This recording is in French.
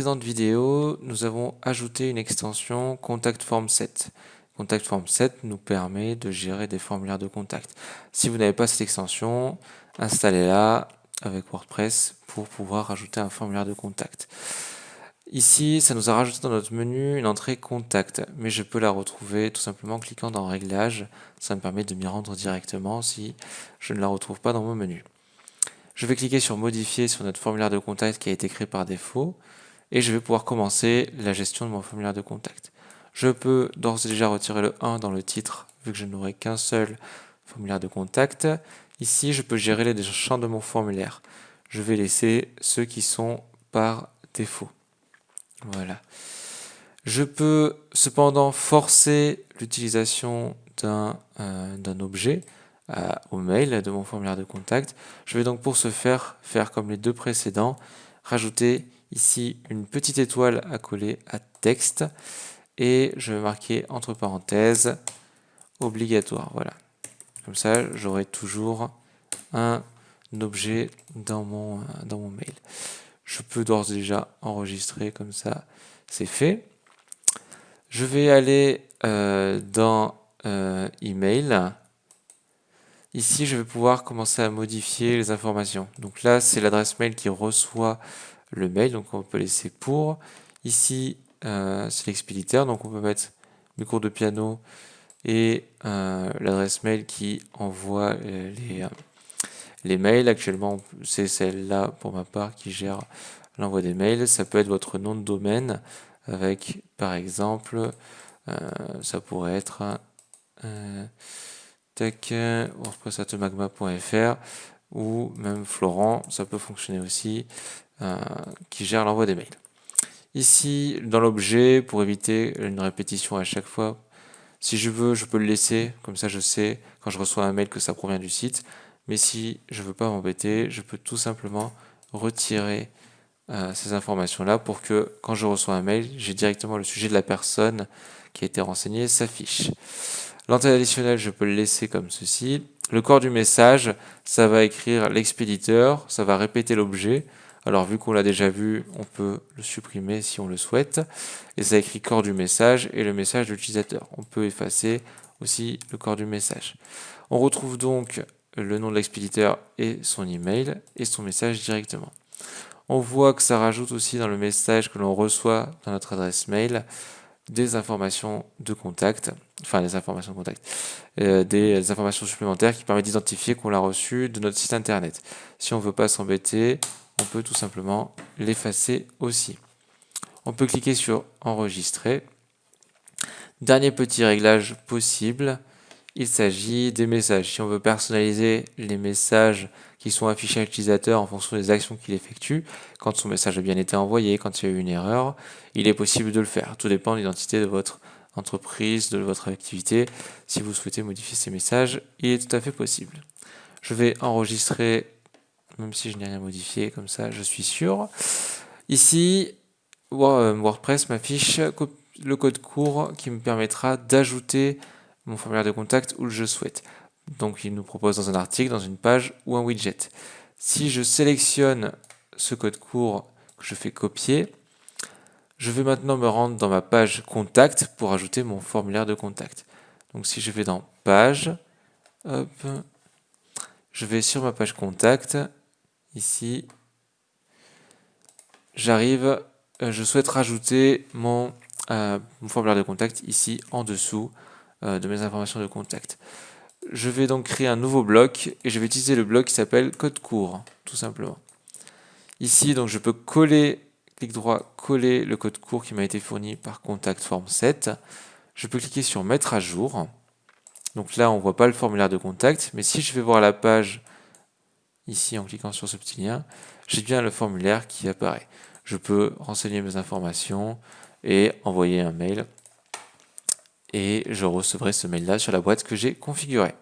précédente vidéo, nous avons ajouté une extension Contact Form 7. Contact Form 7 nous permet de gérer des formulaires de contact. Si vous n'avez pas cette extension, installez-la avec WordPress pour pouvoir ajouter un formulaire de contact. Ici, ça nous a rajouté dans notre menu une entrée contact, mais je peux la retrouver tout simplement en cliquant dans Réglages. Ça me permet de m'y rendre directement si je ne la retrouve pas dans mon menu. Je vais cliquer sur Modifier sur notre formulaire de contact qui a été créé par défaut et je vais pouvoir commencer la gestion de mon formulaire de contact. Je peux d'ores et déjà retirer le 1 dans le titre vu que je n'aurai qu'un seul formulaire de contact. Ici, je peux gérer les champs de mon formulaire. Je vais laisser ceux qui sont par défaut. Voilà. Je peux cependant forcer l'utilisation d'un objet au mail de mon formulaire de contact. Je vais donc pour ce faire comme les deux précédents, rajouter ici une petite étoile à coller à texte et je vais marquer entre parenthèses obligatoire. Voilà. Comme ça, j'aurai toujours un objet dans mon mail. Je peux d'ores et déjà enregistrer comme ça, c'est fait. Je vais aller dans email. Ici, je vais pouvoir commencer à modifier les informations. Donc là, c'est l'adresse mail qui reçoit le mail, donc on peut laisser pour. Ici, c'est l'expéditeur, donc on peut mettre mes cours de piano et l'adresse mail qui envoie les mails. Actuellement, c'est celle-là pour ma part qui gère l'envoi des mails. Ça peut être votre nom de domaine avec, par exemple, ça pourrait être wordpress@magma.fr ou même Florent, ça peut fonctionner aussi, qui gère l'envoi des mails. Ici, dans l'objet, pour éviter une répétition à chaque fois, si je veux, je peux le laisser, comme ça je sais quand je reçois un mail que ça provient du site. Mais si je ne veux pas m'embêter, je peux tout simplement retirer ces informations-là pour que quand je reçois un mail, j'ai directement le sujet de la personne qui a été renseignée s'affiche. L'entrée additionnelle, je peux le laisser comme ceci. Le corps du message, ça va écrire l'expéditeur, ça va répéter l'objet. Alors vu qu'on l'a déjà vu, on peut le supprimer si on le souhaite. Et ça écrit corps du message et le message de l'utilisateur. On peut effacer aussi le corps du message. On retrouve donc le nom de l'expéditeur et son email et son message directement. On voit que ça rajoute aussi dans le message que l'on reçoit dans notre adresse mail des informations de contact, des informations supplémentaires qui permettent d'identifier qu'on l'a reçu de notre site internet. Si on ne veut pas s'embêter, on peut tout simplement l'effacer aussi. On peut cliquer sur enregistrer. Dernier petit réglage possible, il s'agit des messages. Si on veut personnaliser les messages qui sont affichés à l'utilisateur en fonction des actions qu'il effectue, quand son message a bien été envoyé, quand il y a eu une erreur, il est possible de le faire. Tout dépend de l'identité de votre entreprise, de votre activité. Si vous souhaitez modifier ces messages, il est tout à fait possible. Je vais enregistrer, même si je n'ai rien modifié, comme ça je suis sûr. Ici, WordPress m'affiche le code court qui me permettra d'ajouter mon formulaire de contact où je souhaite. Donc il nous propose dans un article, dans une page ou un widget. Si je sélectionne ce code court que je fais copier, je vais maintenant me rendre dans ma page contact pour ajouter mon formulaire de contact. Donc si je vais dans page, hop, je vais sur ma page contact, ici, j'arrive, je souhaite rajouter mon formulaire de contact ici en dessous de mes informations de contact. Je vais donc créer un nouveau bloc et je vais utiliser le bloc qui s'appelle code court, tout simplement. Ici, donc, je peux coller, clic droit, coller le code court qui m'a été fourni par Contact Form 7. Je peux cliquer sur mettre à jour. Donc là, on ne voit pas le formulaire de contact, mais si je vais voir la page ici en cliquant sur ce petit lien, j'ai bien le formulaire qui apparaît. Je peux renseigner mes informations et envoyer un mail. Et je recevrai ce mail-là sur la boîte que j'ai configurée.